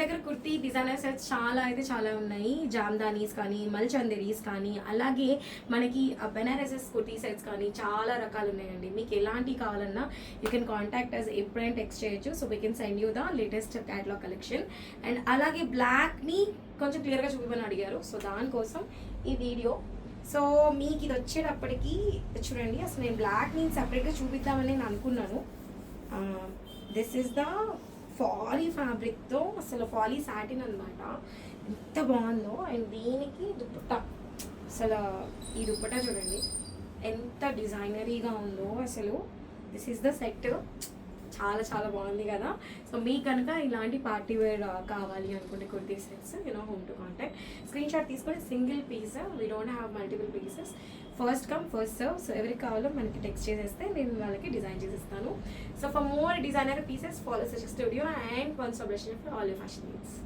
దగ్గర kurti designer sets చాలా ఉన్నాయి. జామ్దానీస్ కానీ, మల్చందరీస్ కానీ, అలాగే మనకి బెనారసెస్ కుర్తీ సెట్స్ కానీ చాలా రకాలు ఉన్నాయండి. మీకు ఎలాంటి కావాలన్నా యూ కెన్ కాంటాక్ట్ అస్, ఎప్పుడైనా టెక్స్ట్ చేయొచ్చు. So we can send you the latest catalogue collection. And అలాగే బ్లాక్ని కొంచెం క్లియర్గా చూపిమని అడిగారు. సో దానికోసం ఈ వీడియో. సో మీకు ఇది వచ్చేటప్పటికి చూడండి, అసలు నేను బ్లాక్ని సపరేట్గా చూపిద్దామని నేను అనుకున్నాను. దిస్ ఈస్ ద ఫాలీ ఫ్యాబ్రిక్తో, అసలు ఫాలీ సాటిన్ అనమాట. ఎంత బాగుందో. అండ్ దీనికి దుప్పట్టా, అసలు ఈ దుప్పట్టా చూడండి ఎంత డిజైనరీగా ఉందో అసలు. This is the set. చాలా బాగుంది కదా. సో మీకు కనుక ఇలాంటి పార్టీ వేర్ కావాలి అనుకుంటే kurti sets, home to contact. Screenshot తీసుకొని single piece, we don't have multiple pieces. First come first serve. So ఎవరికి కావాలో మనకి టెక్స్ట్ చేసేస్తే నేను వాళ్ళకి డిజైన్ చేసిస్తాను. So for more designer pieces, follow such studio and one subscription for all your fashion needs.